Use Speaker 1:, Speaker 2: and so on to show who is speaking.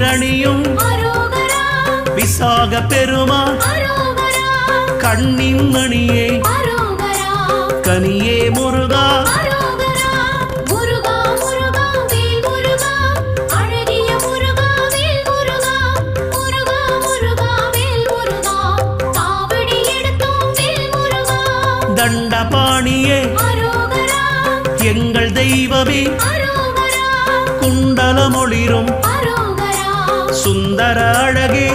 Speaker 1: தேரணியும் விசாக பெருமான் கண்ணின் மணியே கனியே முருகா தண்டபாணியே எங்கள் தெய்வமே குண்டலமொளிரும் சுந்தர அழகே